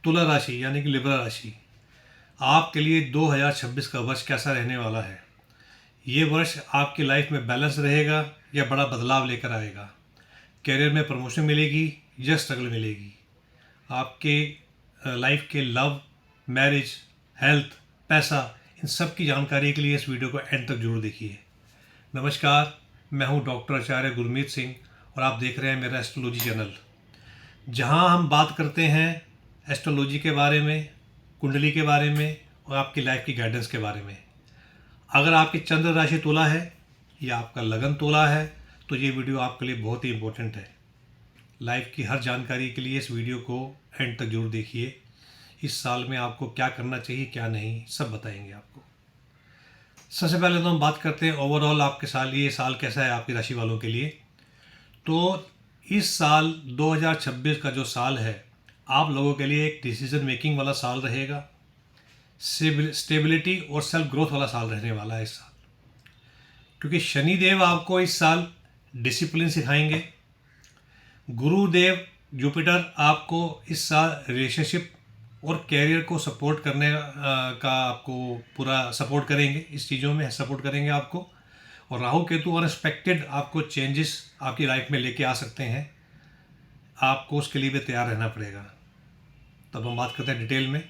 तुला राशि यानी कि लिब्रा राशि, आपके लिए 2026 का वर्ष कैसा रहने वाला है। ये वर्ष आपकी लाइफ में बैलेंस रहेगा या बड़ा बदलाव लेकर आएगा। करियर में प्रमोशन मिलेगी या स्ट्रगल मिलेगी। आपके लाइफ के लव, मैरिज, हेल्थ, पैसा, इन सब की जानकारी के लिए इस वीडियो को एंड तक जरूर देखिए। नमस्कार, मैं हूं डॉक्टर आचार्य गुरमीत सिंह और आप देख रहे हैं मेरा एस्ट्रोलॉजी चैनल, जहां हम बात करते हैं एस्ट्रोलॉजी के बारे में, कुंडली के बारे में और आपकी लाइफ की गाइडेंस के बारे में। अगर आपकी चंद्र राशि तुला है या आपका लगन तुला है तो ये वीडियो आपके लिए बहुत ही इम्पोर्टेंट है। लाइफ की हर जानकारी के लिए इस वीडियो को एंड तक जरूर देखिए। इस साल में आपको क्या करना चाहिए, क्या नहीं, सब बताएंगे आपको। सबसे पहले तो हम बात करते हैं ओवरऑल आपके साल, ये साल कैसा है आपकी राशि वालों के लिए। तो इस साल 2026 का जो साल है आप लोगों के लिए एक डिसीजन मेकिंग वाला साल रहेगा। स्टेबिलिटी और सेल्फ ग्रोथ वाला साल रहने वाला है इस साल, क्योंकि शनिदेव आपको इस साल डिसिप्लिन सिखाएंगे। गुरुदेव जुपिटर आपको इस साल रिलेशनशिप और कैरियर को सपोर्ट करने का आपको पूरा सपोर्ट करेंगे, इस चीज़ों में सपोर्ट करेंगे आपको। और राहु केतु अनएक्सपेक्टेड आपको चेंजेस आपकी लाइफ में लेके आ सकते हैं, आपको उसके लिए भी तैयार रहना पड़ेगा। तब हम बात करते हैं डिटेल में।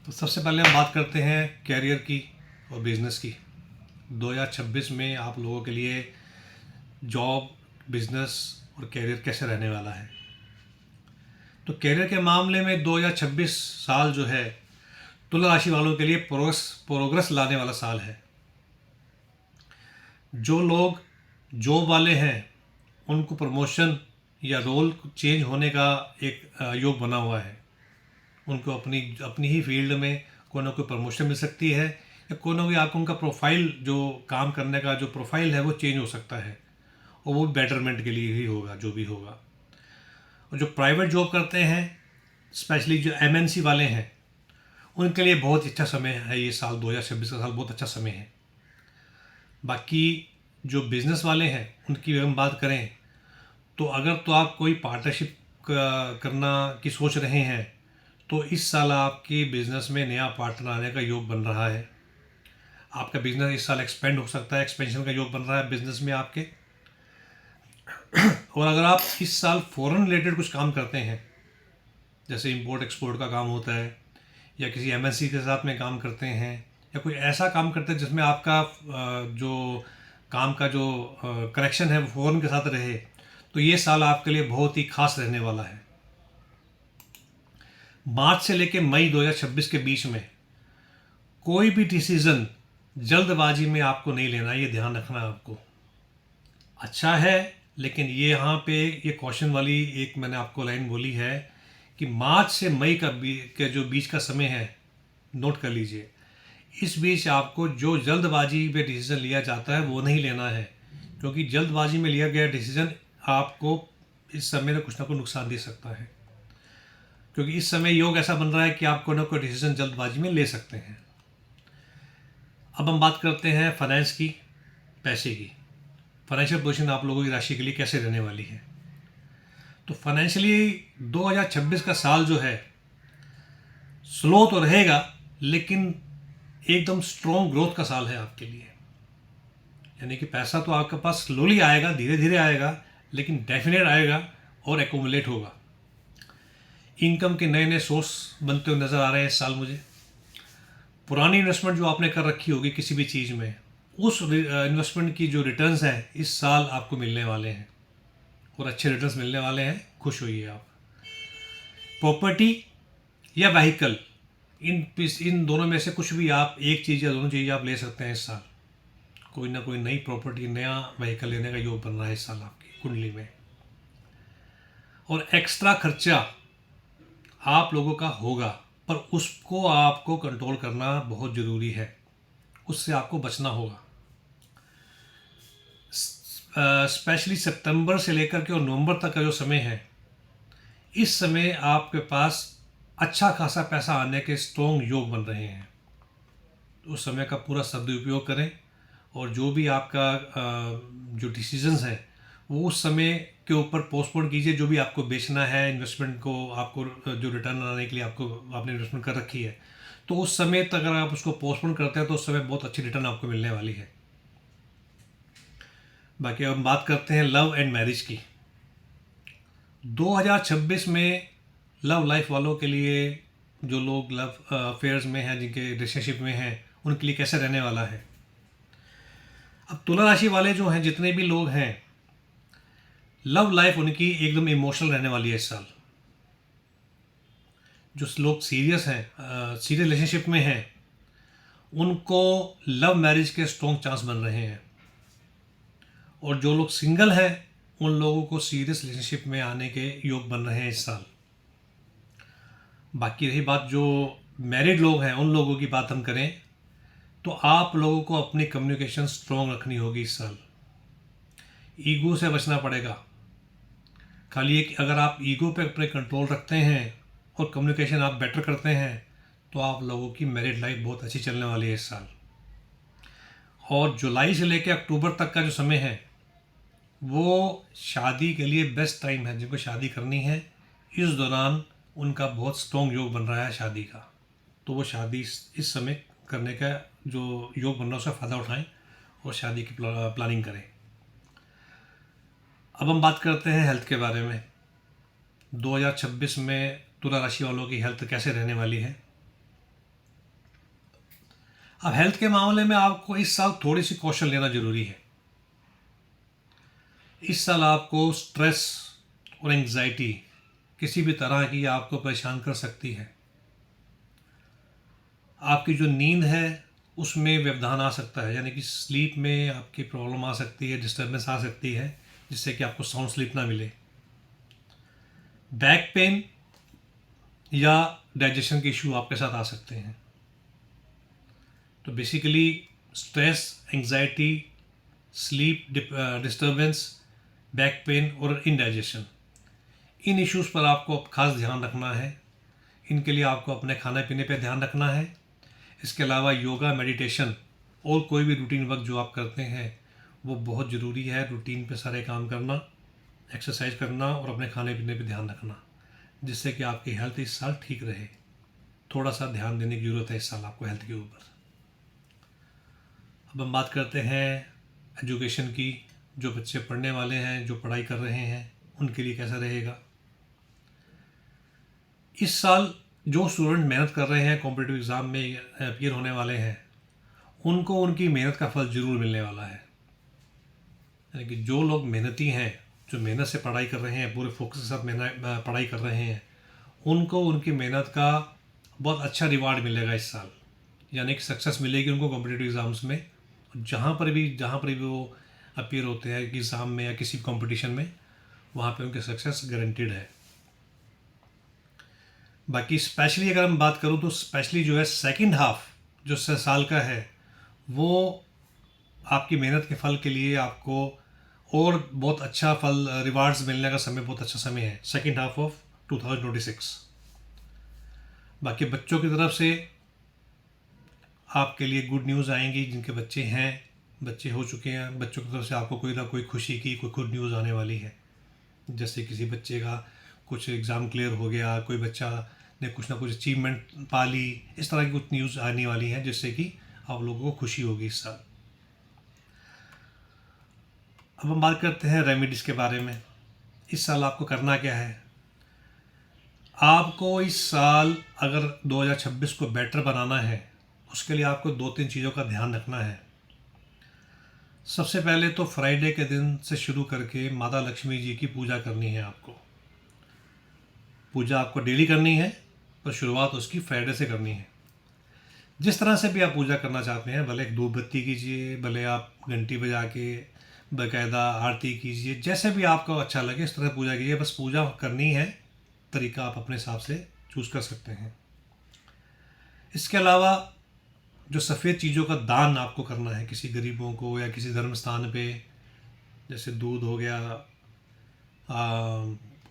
तो सबसे पहले हम बात करते हैं कैरियर की और बिज़नेस की। 2026 में आप लोगों के लिए जॉब, बिजनेस और कैरियर कैसे रहने वाला है। तो कैरियर के मामले में 2026 साल जो है तुला राशि वालों के लिए प्रोग्रेस लाने वाला साल है। जो लोग जॉब वाले हैं उनको प्रमोशन या रोल चेंज होने का एक योग बना हुआ है। उनको अपनी ही फील्ड में कोई ना कोई प्रमोशन मिल सकती है या कोई ना कोई आपको उनका प्रोफाइल, जो काम करने का जो प्रोफाइल है वो चेंज हो सकता है और वो बेटरमेंट के लिए ही होगा जो भी होगा। और जो प्राइवेट जॉब करते हैं, स्पेशली जो एमएनसी वाले हैं, उनके लिए बहुत अच्छा समय है ये साल। 2026 का साल बहुत अच्छा समय है। बाकी जो बिज़नेस वाले हैं उनकी हम बात करें तो अगर तो आप कोई पार्टनरशिप करना की सोच रहे हैं तो इस साल आपके बिज़नेस में नया पार्टनर आने का योग बन रहा है। आपका बिज़नेस इस साल एक्सपेंड हो सकता है, एक्सपेंशन का योग बन रहा है बिज़नेस में आपके। और अगर आप इस साल फॉरेन रिलेटेड कुछ काम करते हैं, जैसे इंपोर्ट एक्सपोर्ट का काम होता है या किसी एमएनसी के साथ में काम करते हैं या कोई ऐसा काम करते हैं जिसमें आपका जो काम का जो कनेक्शन है वो फॉरेन के साथ रहे, तो ये साल आपके लिए बहुत ही खास रहने वाला है। मार्च से लेकर मई 2026 के बीच में कोई भी डिसीज़न जल्दबाजी में आपको नहीं लेना, ये ध्यान रखना आपको। अच्छा है, लेकिन ये यहाँ पे ये क्वेश्चन वाली एक मैंने आपको लाइन बोली है कि मार्च से मई का जो बीच का समय है, नोट कर लीजिए। इस बीच आपको जो जल्दबाजी में डिसीज़न लिया जाता है वो नहीं लेना है, क्योंकि जल्दबाजी में लिया गया डिसीज़न आपको इस समय में कुछ ना कुछ नुकसान दे सकता है। क्योंकि इस समय योग ऐसा बन रहा है कि आप कोई ना कोई डिसीज़न जल्दबाजी में ले सकते हैं। अब हम बात करते हैं फाइनेंस की, पैसे की। फाइनेंशियल पोजीशन आप लोगों की राशि के लिए कैसे रहने वाली है। तो फाइनेंशियली 2026 का साल जो है स्लो तो रहेगा, लेकिन एकदम स्ट्रॉन्ग ग्रोथ का साल है आपके लिए। यानी कि पैसा तो आपके पास स्लोली आएगा, धीरे धीरे आएगा, लेकिन डेफिनेट आएगा और एकोमुलेट होगा। इनकम के नए नए सोर्स बनते हुए नज़र आ रहे हैं इस साल मुझे। पुरानी इन्वेस्टमेंट जो आपने कर रखी होगी किसी भी चीज़ में, उस इन्वेस्टमेंट की जो रिटर्न्स हैं इस साल आपको मिलने वाले हैं और अच्छे रिटर्न्स मिलने वाले हैं। खुश होइए आप। प्रॉपर्टी या व्हीकल, इन दोनों में से कुछ भी आप एक चीज़ या दोनों चीज़ आप ले सकते हैं इस साल। कोई ना कोई नई प्रॉपर्टी, नया व्हीकल लेने का योग बन रहा है इस साल आपकी कुंडली में। और एक्स्ट्रा खर्चा आप लोगों का होगा, पर उसको आपको कंट्रोल करना बहुत ज़रूरी है, उससे आपको बचना होगा। स्पेशली सितंबर से लेकर के और नवंबर तक का जो समय है, इस समय आपके पास अच्छा खासा पैसा आने के स्ट्रॉन्ग योग बन रहे हैं। तो उस समय का पूरा सदुपयोग करें और जो भी आपका जो डिसीजंस है वो उस समय के ऊपर पोस्टपोन कीजिए। जो भी आपको बेचना है, इन्वेस्टमेंट को आपको जो रिटर्न आने के लिए आपको आपने इन्वेस्टमेंट कर रखी है, तो उस समय तक अगर आप उसको पोस्टपोन करते हैं तो उस समय बहुत अच्छी रिटर्न आपको मिलने वाली है। बाकी अब हम बात करते हैं लव एंड मैरिज की। 2026 में लव लाइफ वालों के लिए, जो लोग लव अफेयर्स में हैं, जिनके रिलेशनशिप में हैं, उनके लिए कैसे रहने वाला है। अब तुला राशि वाले जो हैं, जितने भी लोग हैं, लव लाइफ उनकी एकदम इमोशनल रहने वाली है इस साल। जो लोग सीरियस हैं, सीरियस रिलेशनशिप में हैं, उनको लव मैरिज के स्ट्रॉन्ग चांस बन रहे हैं। और जो लोग सिंगल हैं, उन लोगों को सीरियस रिलेशनशिप में आने के योग बन रहे हैं इस साल। बाकी रही बात जो मैरिड लोग हैं, उन लोगों की बात हम करें तो आप लोगों को अपनी कम्युनिकेशन स्ट्रॉन्ग रखनी होगी इस साल। ईगो से बचना पड़ेगा। खाली एक अगर आप ईगो पे अपने कंट्रोल रखते हैं और कम्युनिकेशन आप बेटर करते हैं तो आप लोगों की मैरिड लाइफ बहुत अच्छी चलने वाली है इस साल। और जुलाई से लेकर अक्टूबर तक का जो समय है, वो शादी के लिए बेस्ट टाइम है। जिनको शादी करनी है, इस दौरान उनका बहुत स्ट्रॉन्ग योग बन रहा है शादी का। तो वो शादी इस समय करने का जो योग बन रहा है उसका फ़ायदा उठाएं और शादी की प्लानिंग करें। अब हम बात करते हैं हेल्थ के बारे में। 2026 में तुला राशि वालों की हेल्थ कैसे रहने वाली है। अब हेल्थ के मामले में आपको इस साल थोड़ी सी कौशल लेना जरूरी है। इस साल आपको स्ट्रेस और एंग्जाइटी किसी भी तरह की आपको परेशान कर सकती है। आपकी जो नींद है उसमें व्यवधान आ सकता है, यानी कि स्लीप में आपकी प्रॉब्लम आ सकती है, डिस्टर्बेंस आ सकती है, जिससे कि आपको साउंड स्लीप ना मिले। बैक पेन या डाइजेशन के इशू आपके साथ आ सकते हैं। तो basically stress, anxiety, sleep disturbance, back pain और इनडाइजेशन, इन इश्यूज़ पर आपको खास ध्यान रखना है। इनके लिए आपको अपने खाने पीने पे ध्यान रखना है। इसके अलावा योगा, मेडिटेशन और कोई भी रूटीन वर्क जो आप करते हैं वो बहुत ज़रूरी है। रूटीन पे सारे काम करना, एक्सरसाइज करना और अपने खाने पीने पे ध्यान रखना, जिससे कि आपकी हेल्थ इस साल ठीक रहे। थोड़ा सा ध्यान देने की ज़रूरत है इस साल आपको हेल्थ के ऊपर। अब हम बात करते हैं एजुकेशन की। जो बच्चे पढ़ने वाले हैं, जो पढ़ाई कर रहे हैं, उनके लिए कैसा रहेगा। इस साल जो स्टूडेंट मेहनत कर रहे हैं, कॉम्पिटिटिव एग्ज़ाम में अपीयर होने वाले हैं, उनको उनकी मेहनत का फल ज़रूर मिलने वाला है। यानी कि जो लोग मेहनती हैं, जो मेहनत से पढ़ाई कर रहे हैं, पूरे फोकस के साथ मेहनत पढ़ाई कर रहे हैं, उनको उनकी मेहनत का बहुत अच्छा रिवार्ड मिलेगा इस साल। यानी कि सक्सेस मिलेगी उनको कॉम्पिटिटिव एग्ज़ाम्स में। जहाँ पर भी वो अपीयर होते हैं एग्ज़ाम में या किसी कंपटीशन में, वहाँ पे उनकी सक्सेस गारंटीड है। बाकी स्पेशली अगर हम बात करूँ तो स्पेशली जो है सेकंड हाफ जो साल का है, वो आपकी मेहनत के फल के लिए आपको और बहुत अच्छा फल, रिवार्ड्स मिलने का समय, बहुत अच्छा समय है सेकंड हाफ ऑफ 2026। बाकी बच्चों की तरफ से आपके लिए गुड न्यूज़ आएंगी। जिनके बच्चे हैं, बच्चे हो चुके हैं, बच्चों की तरफ से आपको कोई ना कोई खुशी की कोई गुड न्यूज़ आने वाली है। जैसे किसी बच्चे का कुछ एग्ज़ाम क्लियर हो गया, कोई बच्चा ने कुछ ना कुछ अचीवमेंट पा ली, इस तरह की कुछ न्यूज़ आने वाली है जिससे कि आप लोगों को खुशी होगी इस साल। अब हम बात करते हैं रेमेडीज़ के बारे में। इस साल आपको करना क्या है। आपको इस साल अगर 2026 को बेटर बनाना है, उसके लिए आपको 2-3 चीज़ों का ध्यान रखना है। सबसे पहले तो फ्राइडे के दिन से शुरू करके माता लक्ष्मी जी की पूजा करनी है आपको। पूजा आपको डेली करनी है, पर शुरुआत उसकी फ्राइडे से करनी है। जिस तरह से भी आप पूजा करना चाहते हैं, भले एक धूप बत्ती कीजिए, भले आप घंटी बजा के बाकायदा आरती कीजिए, जैसे भी आपको अच्छा लगे इस तरह पूजा कीजिए। बस पूजा करनी है, तरीका आप अपने हिसाब से चूज़ कर सकते हैं। इसके अलावा जो सफ़ेद चीज़ों का दान आपको करना है किसी गरीबों को या किसी धर्म स्थान पे, जैसे दूध हो गया,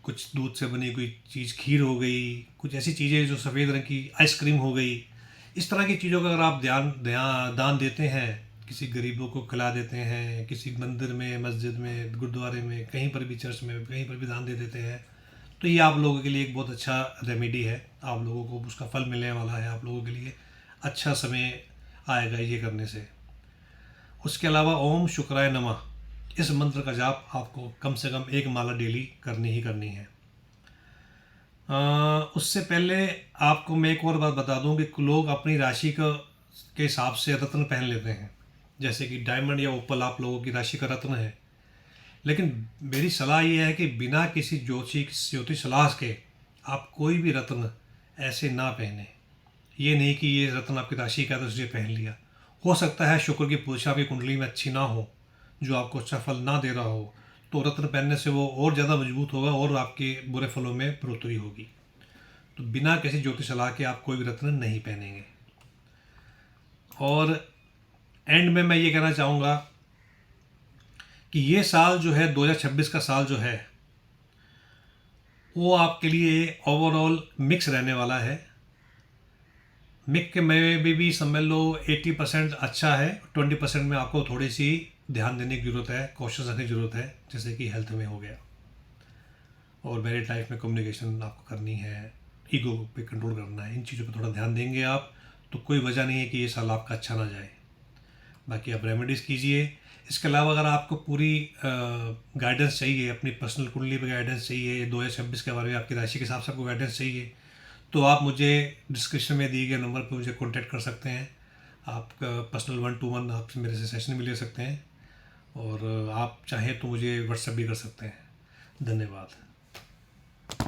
कुछ दूध से बनी कोई चीज़, खीर हो गई, कुछ ऐसी चीज़ें जो सफ़ेद रंग की, आइसक्रीम हो गई, इस तरह की चीज़ों का अगर आप दान देते हैं किसी गरीबों को खिला देते हैं, किसी मंदिर में, मस्जिद में, गुरुद्वारे में, कहीं पर भी, चर्च में, कहीं पर भी दान दे देते हैं, तो ये आप लोगों के लिए एक बहुत अच्छा रेमेडी है। आप लोगों को उसका फल मिलने वाला है, आप लोगों के लिए अच्छा समय आएगा ये करने से। उसके अलावा ओम शुक्राय नमः, इस मंत्र का जाप आपको कम से कम 1 माला डेली करनी ही करनी है। उससे पहले आपको मैं एक और बात बता दूं कि लोग अपनी राशि के हिसाब से रत्न पहन लेते हैं, जैसे कि डायमंड या ओपल आप लोगों की राशि का रत्न है। लेकिन मेरी सलाह ये है कि बिना किसी ज्योतिष सलाह के आप कोई भी रत्न ऐसे ना पहने। ये नहीं कि ये रत्न आपकी राशि का है तो इसलिए पहन लिया। हो सकता है शुक्र की पूजा आपकी कुंडली में अच्छी ना हो, जो आपको अच्छा फल ना दे रहा हो, तो रत्न पहनने से वो और ज़्यादा मजबूत होगा और आपके बुरे फलों में बढ़ोतरी होगी। तो बिना किसी ज्योतिष सलाह के आप कोई भी रत्न नहीं पहनेंगे। और एंड में मैं ये कहना चाहूँगा कि ये साल जो है 2026 का साल जो है वो आपके लिए ओवरऑल मिक्स रहने वाला है। मिक के में भी समझ लो 80% अच्छा है, 20% में आपको थोड़ी सी ध्यान देने की ज़रूरत है, कॉशियस रहने की ज़रूरत है, जैसे कि हेल्थ में हो गया। और मैरिड लाइफ में कम्युनिकेशन आपको करनी है, ईगो पे कंट्रोल करना है, इन चीज़ों पे थोड़ा ध्यान देंगे आप तो कोई वजह नहीं है कि ये साल आपका अच्छा ना जाए। बाकी आप रेमेडीज़ कीजिए। इसके अलावा अगर आपको पूरी गाइडेंस चाहिए, अपनी पर्सनल कुंडली पे गाइडेंस चाहिए, 2026 के बारे में आपकी राशि के हिसाब से आपको गाइडेंस चाहिए, तो आप मुझे डिस्क्रिप्शन में दिए गए नंबर पर मुझे कॉन्टैक्ट कर सकते हैं। आप पर्सनल 1-to-1 आप मेरे से सेशन भी ले सकते हैं, और आप चाहें तो मुझे व्हाट्सएप भी कर सकते हैं। धन्यवाद।